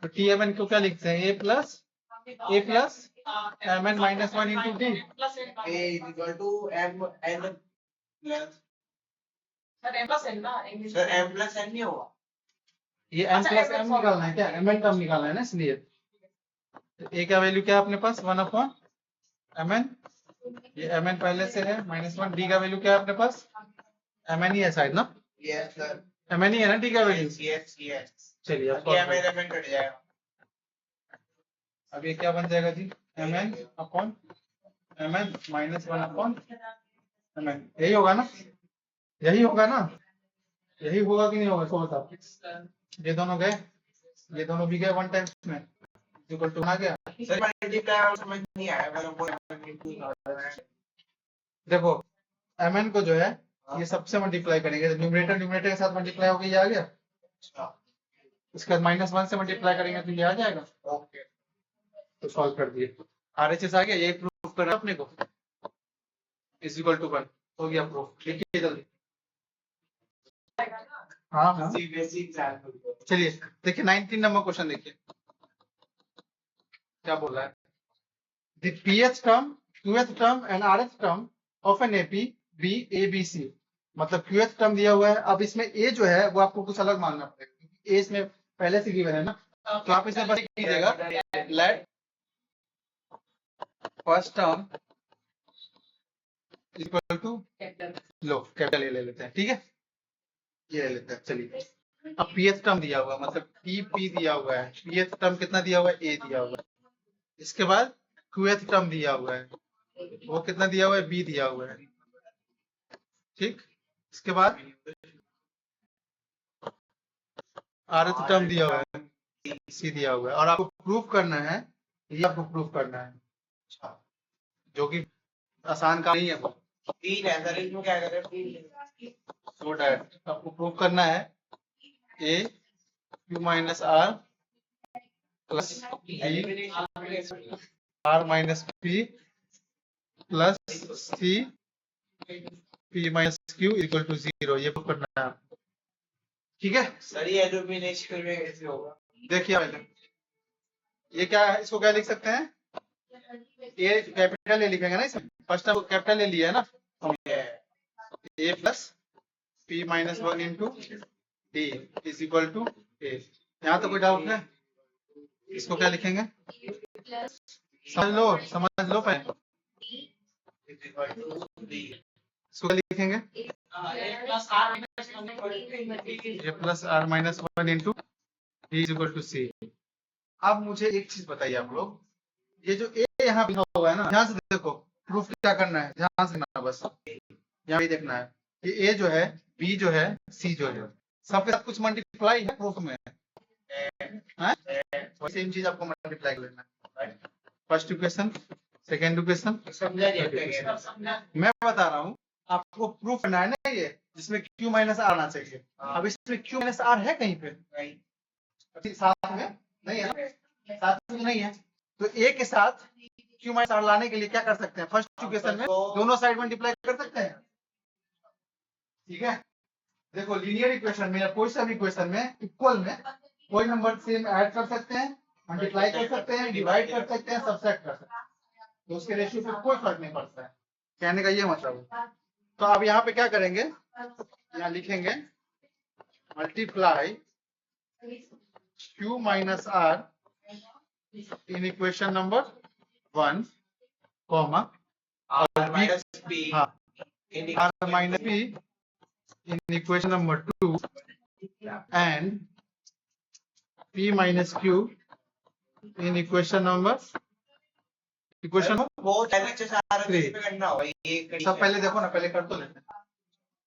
Speaker 1: तो टी एम एन को क्या लिखते हैं, a plus m n minus 1 into d.
Speaker 2: A is equal to m n plus
Speaker 4: sir m plus n ना
Speaker 2: सर m plus n नहीं होगा,
Speaker 1: ये एम प्लस एम निकालना है क्या, एम एन टर्म निकालना है ना, इसलिए तो ए का वैल्यू क्या है अपने पास, 1/mn। ये एम एन पहले से है -1। डी का वैल्यू क्या है अपने पास, एम एन ही है शायद ना,
Speaker 2: yes सर,
Speaker 1: एम एन ही है ना डी का वैल्यू।
Speaker 2: yes
Speaker 1: चलिए अब
Speaker 2: क्या
Speaker 1: solve
Speaker 2: मेरा
Speaker 1: करते हैं।
Speaker 2: में कट जाएगा।
Speaker 1: अब ये क्या बन जाएगा जी, m n upon m n minus 1/mn, यही होगा ना, यही होगा ना, यही होगा कि नहीं होगा, इसको बताओ। ये दोनों गए, ये दोनों भी गए 1 टाइम्स में, इक्वल टू आ गया।
Speaker 2: सर मल्टीप्लाई और समझ नहीं आया, मैंने वो
Speaker 1: देखो mn को जो है ये सबसे मल्टीप्लाई करेंगे, न्यूमरेटर न्यूमरेटर के साथ मल्टीप्लाई होकर ये आ गया, इसके बाद -1 से मल्टीप्लाई करेंगे तो ये आ जाएगा।
Speaker 2: ओके
Speaker 1: तो सॉल्व कर दिए, RHS आ गया, यही प्रूफ करना अपने को, इज इक्वल टू 1 हो गया प्रूफ। लिखिए जल्दी। हाँ हाँ
Speaker 2: बेसिक एग्जांपल
Speaker 1: चलिए देखिए 19 नंबर क्वेश्चन देखिए क्या बोल रहा है। The pth term, qth term and rth term of an AP B A B C, मतलब qth टर्म दिया हुआ है। अब इसमें a जो है वो आपको कुछ अलग मानना पड़ेगा, क्योंकि a इसमें पहले से गिवन है ना, तो आप इसमें बस कीजिएगा, let first term equal to, लो कैपिटल ए ले लेते हैं, ठीक है, ये ले लेते हैं। चलिए अब pth टर्म दिया हुआ है, मतलब TP दिया हुआ है, pth टर्म कितना दिया हुआ है, a दिया हुआ है। इसके बाद qth टर्म दिया हुआ है, वो कितना दिया हुआ है, b दिया हुआ है, ठीक। इसके बाद rth टर्म दिया हुआ है, c दिया हुआ है, और आपको प्रूफ करना है, ये आपको प्रूफ करना है, जो कि आसान काम नहीं है वो।
Speaker 2: 3 है सर, इसमें क्या करें 3
Speaker 1: सो डैट आपको प्रूफ करना है a q minus r plus b r minus p plus c p minus q equal to 0, ये प्रूफ करना है आपको, ठीक है।
Speaker 2: सर ये एलिमिनेशन में कैसे होगा?
Speaker 1: देखिए पहले ये क्या है, इसको क्या लिख सकते हैं, ए कैपिटल ए लिखेंगे ना, इसमें फर्स्ट टाइम कैपिटल ए लिया है ना, a plus p minus 1 into d is equal to a। यहाँ तो कोई डाउट है, इसको क्या लिखेंगे, समझ लो पहले, इसको क्या लिखेंगे, a plus r minus 1 into d is equal to c। अब मुझे एक चीज बताइए आप लोग, ये जो a यहाँ लिखा हुआ है ना, ध्यान से देखो, प्रूफ क्या करना है, ध्यान से देखना, बस यहाँ भी देखना है कि a जो है, b जो है, c जो है, सबके साथ कुछ मल्टीप्लाई है प्रूफ में, सेम चीज आपको मल्टीप्लाई कर लेना है। फर्स्ट इक्वेशन, सेकेंड इक्वेशन,
Speaker 2: समझा नहीं
Speaker 1: मैं बता रहा हूँ आपको प्रूफ करना है ना, ये जिसमें q माइनस आर आना चाहिए। अब इसमें q माइनस आर है कहीं पे, साथ में नहीं है ना, साथ में नहीं है, तो a के साथ q माइनस आर लाने के लिए क्या कर सकते हैं, फर्स्ट इक्वेशन में दोनों साइड मल्टीप्लाई कर सकते हैं, ठीक है। देखो लीनियर इक्वेशन में या कोई सा भी इक्वेशन में इक्वल में कोई नंबर सेम ऐड कर सकते हैं, मल्टीप्लाई कर सकते हैं, डिवाइड कर सकते हैं, सबट्रैक्ट कर सकते हैं, तो उसके रेशियो पे कोई फर्क नहीं पड़ता है, कहने का ये मतलब है। तो अब यहाँ पे क्या करेंगे, यहाँ लिखेंगे multiply q minus r in equation number 1 comma
Speaker 2: R minus P
Speaker 1: हाँ
Speaker 2: in
Speaker 1: r minus p in equation number 2 and p minus q in equation number
Speaker 2: बहुत अच्छे से सारा
Speaker 1: Three.
Speaker 2: चीज पे करना होगा ये condition.
Speaker 1: सब पहले देखो ना, पहले कर तो लेते हैं,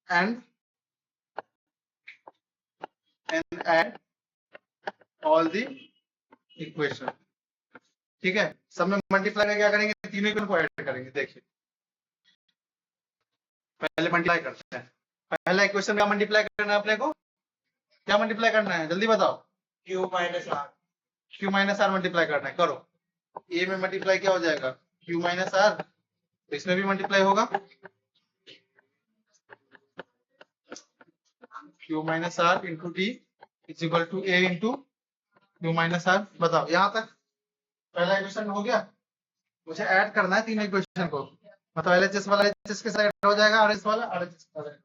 Speaker 1: and add all the equation, ठीक है। सब में मल्टीप्लाई करके क्या करेंगे, तीनों इक्वेशन को ऐड करेंगे। देखिए पहले मल्टीप्लाई करते हैं, पहला इक्वेशन में मल्टीप्लाई करना है अपने को, क्या मल्टीप्लाई करना है जल्दी बताओ,
Speaker 2: Q minus R
Speaker 1: q minus r multiply करना है, करो। a में मल्टीप्लाई क्या हो जाएगा, q माइनस आर, तो इसमें भी मल्टीप्लाई होगा, q minus r into D is equal to a into q minus r. बताओ यहाँ तक पहला इक्वेशन हो गया, मुझे ऐड करना है तीनों इक्वेशन को, मतलब LHS वाला LHS के साथ ऐड हो जाएगा, RHS वाला RHS के साथ ऐड हो जाएगा।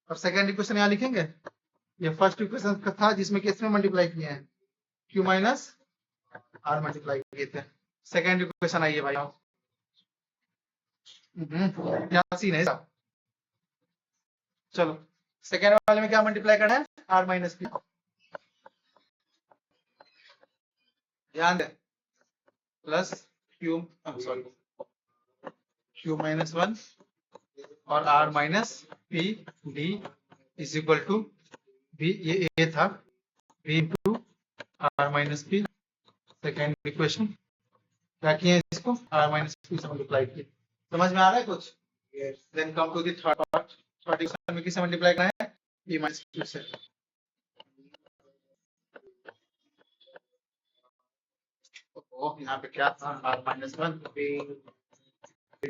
Speaker 1: और सेकंड इक्वेशन यहाँ लिखेंगे, ये फर्स्ट इक्वेशन का था जिसमें किसमें मल्टीप्लाई किए हैं, q माइनस आर मल्टीप्लाई किए थे। सेकंड इक्वेशन आइए भाई, यहाँ सीन है साहब। चलो सेकेंड वाले में क्या मल्टीप्लाई करना है, आर माइनस पी, ध्यान दे, plus q sorry q minus 1 और r minus p d is equal to b, ये ए था, b into r minus p. Second equation क्या किए इसको, आर माइनस पी से मल्टीप्लाई किए। समझ में आ रहा है कुछ? Then come to the third part, partition में किससे मल्टीप्लाई करना है, p माइनस q से। तो यहाँ पे क्या था, r minus 1 p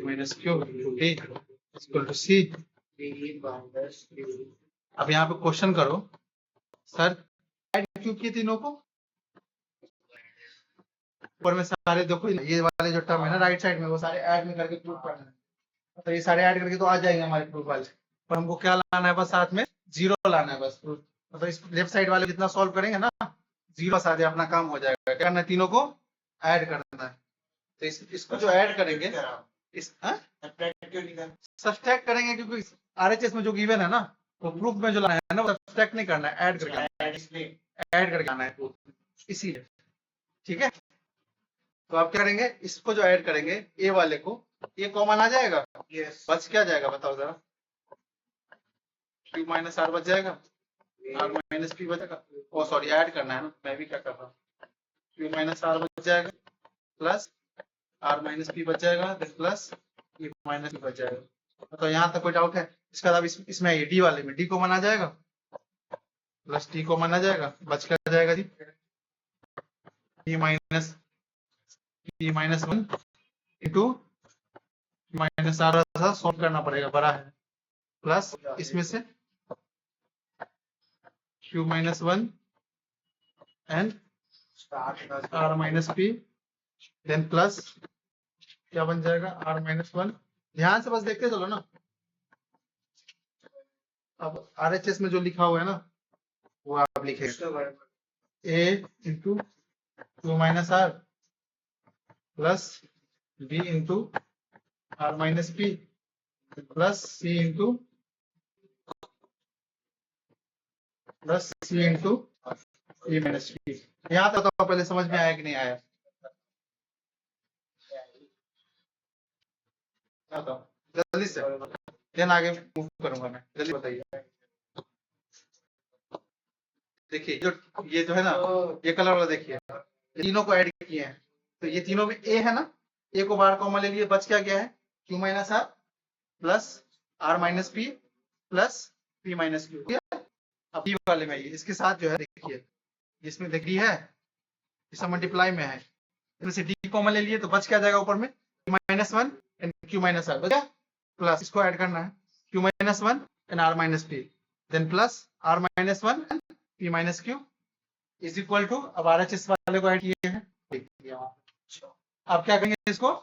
Speaker 1: minus q into d equal to c। अब यहाँ पे क्वेश्चन करो, सर ऐड क्यों किए तीनों को, ऊपर में सारे देखो ये वाले जो टर्म है ना राइट साइड में, वो सारे ऐड में करके प्रूफ करना है। तो ये सारे ऐड करके तो आ जाएंगे हमारे प्रूफ वाले, पर हमको क्या लाना है, बस साथ में जीरो लाना है बस प्रूफ। मतलब इस लेफ्ट साइड वाले जितना सॉल्व करेंगे ना, जीरो आ जाए अपना काम हो जाएगा। क्या करना है, तीनों को ऐड करना है। तो इसको जो ऐड करेंगे इस सब्सट्रैक्ट करेंगे, क्योंकि आरएचएस में जो गिवन है ना, वो प्रूफ में जो लाना है ना, वो सब्सट्रैक्ट नहीं करना है, ऐड करके ऐड करके आना है प्रूफ, इसीलिए। ठीक है, तो आप क्या करेंगे, इसको जो ऐड करेंगे ए वाले को, ये कॉमन आ जाएगा,
Speaker 2: यस
Speaker 1: बच क्या जाएगा बताओ जरा, क्यू माइनस आर बच जाएगा, आर माइनस पी बचेगा। ओ सॉरी, ऐड करना है ना, मैं भी क्या कर रहा हूँ, क्यू माइनस आर बच जाएगा प्लस आर माइनस पी बच जाएगा, प्लस ई माइनस पी बच जाएगा। तो यहाँ तक कोई डाउट है? इसके बाद इसमें ये डी वाले में डी कॉमन आ जाएगा, प्लस टी कॉमन आ जाएगा, बच क्या जाएगा जी, e minus p minus 1 into minus r solve करना पड़ेगा, बड़ा है, प्लस इसमें से q minus 1 and r minus p, then plus क्या बन जाएगा, r माइनस 1। ध्यान से बस देखते चलो ना। अब RHS में जो लिखा हुआ है ना, वो आप लिखेंगे a into q minus r plus b into r minus p plus c into a minus p. यहाँ तक तो पहले समझ में आया कि नहीं आया? जल्दी से, देन आगे मूव करूंगा मैं, जल्दी बताइए। देखिए ये जो है ना, ये कलर वाला देखिए, तीनों को ऐड किए हैं, तो ये तीनों में ए है ना, ए को बाहर कॉमन ले लिए, बच क्या गया है, q minus r plus r minus p plus P minus q. अब बी वाले में इसके साथ जो है देखिए, इसमें देख डी है, इसमें मल्टीप्लाई में है, इसमें से डी कॉमन ले लिए, तो बच क्या जाएगा ऊपर में, minus 1 and q minus r, बचा, प्लस इसको ऐड करना है, q minus 1 and r minus p, then plus r minus 1 and p minus q is equal to, अब RHS वाले को ऐड किए हैं, लिख दिया। अब क्या करेंगे, इसको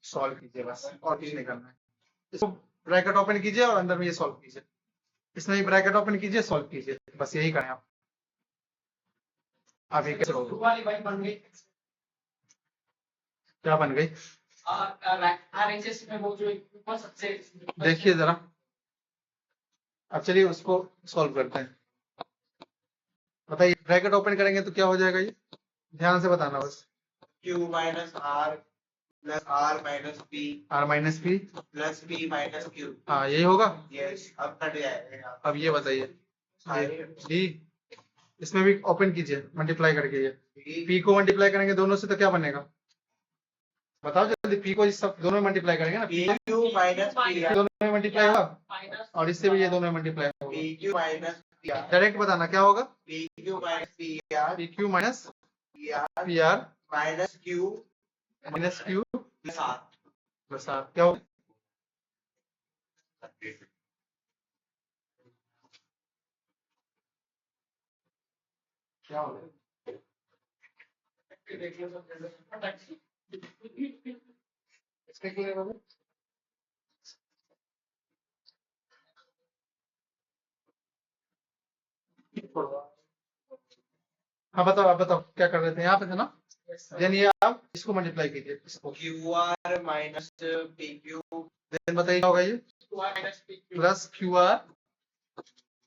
Speaker 1: सॉल्व कीजिए बस, और कुछ नहीं करना है। इसको ब्रैकेट ओपन कीजिए और अंदर में ये सॉल्व कीजिए, इसमें भी ब्रैकेट ओपन कीजिए, सॉल्व कीजिए, बस यही करें आप। अभी कैसे होगा,
Speaker 4: वाली बात बन गई।
Speaker 1: क्या बन गई,
Speaker 4: RHS में वो जो ऊपर सबसे
Speaker 1: देखिए जरा। अब चलिए उसको सॉल्व करते हैं, बताइए। ब्रैकेट ओपन करेंगे तो क्या हो जाएगा, ये ध्यान से बताना बस,
Speaker 2: q minus r plus r minus p plus P minus q.
Speaker 1: हाँ यही होगा।
Speaker 2: यस, अब कट जाएगा।
Speaker 1: अब ये बताइए, डी इसमें भी ओपन कीजिए, मल्टीप्लाई करके, ये पी को मल्टीप्लाई करेंगे दोनों से तो क्या बनेगा, बताओ जल्दी। पी को इस सब दोनों में मल्टीप्लाई करेंगे ना, P
Speaker 2: pq minus p are
Speaker 1: दोनों में मल्टीप्लाई होगा,
Speaker 4: माइनस
Speaker 1: और इससे भी ये दोनों में मल्टीप्लाई होगा।
Speaker 2: pq minus p r
Speaker 1: direct बताना क्या होगा,
Speaker 2: pq minus p r
Speaker 1: p Q minus
Speaker 2: p r
Speaker 1: p r
Speaker 2: minus q
Speaker 1: minus Q
Speaker 2: plus r.
Speaker 1: Plus r, क्या होगा, क्या होगा, इसका क्लियर होगा। हाँ बताओ, आप बताओ क्या कर रहे थे, यहाँ पे थे ना, देन ये आप इसको मल्टीप्लाई कीजिए, इसको,
Speaker 2: q r minus p q
Speaker 1: then बताइए क्या होगा, ये plus q r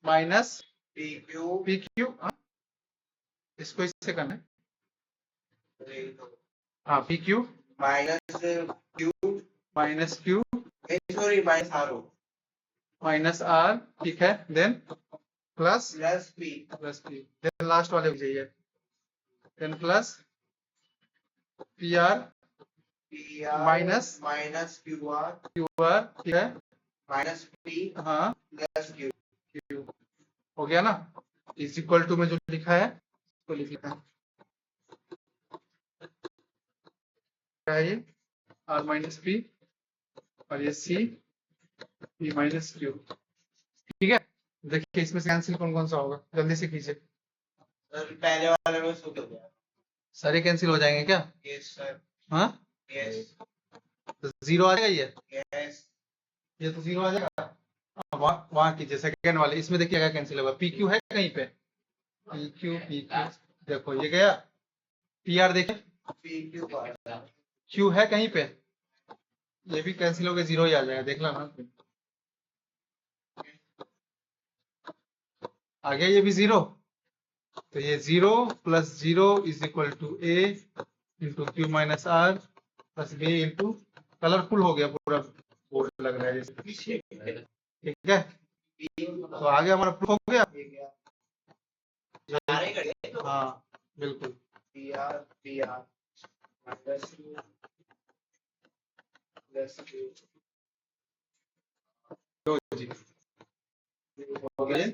Speaker 1: minus
Speaker 2: p q
Speaker 1: p q, इसको इससे करना है, हाँ p Q
Speaker 2: minus q
Speaker 1: minus q
Speaker 2: sorry minus r oh
Speaker 1: minus r, ठीक है, then plus
Speaker 2: plus p
Speaker 1: p, then last वाले को चाहिए, then plus p r
Speaker 2: p r
Speaker 1: minus
Speaker 2: minus q r
Speaker 1: q r, ठीक है,
Speaker 2: minus p
Speaker 1: हाँ
Speaker 2: plus Q.
Speaker 1: Q हो गया ना, इज इक्वल टू में जो लिखा है उसको लिख लेना है, ये R माइनस पी और ये C P माइनस क्यू। ठीक है, देखिए इसमें से कैंसिल कौन कौन सा होगा, जल्दी से कीजिए।
Speaker 2: सर पहले वाले में शुरू हो गया।
Speaker 1: सारे कैंसिल हो जाएंगे क्या?
Speaker 2: Yes sir.
Speaker 1: हाँ,
Speaker 2: यस
Speaker 1: तो जीरो आ जाएगा
Speaker 2: यस।
Speaker 1: ये तो जीरो आ जाएगा। अब वहां कीजिए सेकंड वाले, इसमें देखिए क्या कैंसिल होगा, पी क्यू है कहीं पे, पी क्यू देखो ये गया, पी आर देखिए
Speaker 2: पी क्यू का
Speaker 1: क्यू है कहीं पे, ये भी कैंसिल होकर जीरो ही आ जाएगा, देख लेना। आ गया ये भी जीरो, तो ये zero plus zero is equal to a into q minus r plus b into, colourful हो गया पूरा बोर्ड लग रहा है जैसे। ठीक है, तो आगे हमारा प्रूफ हो गया।
Speaker 2: सारे करेंगे तो
Speaker 1: हाँ बिल्कुल,
Speaker 2: p r minus Q plus q
Speaker 1: लो जी, हो गया।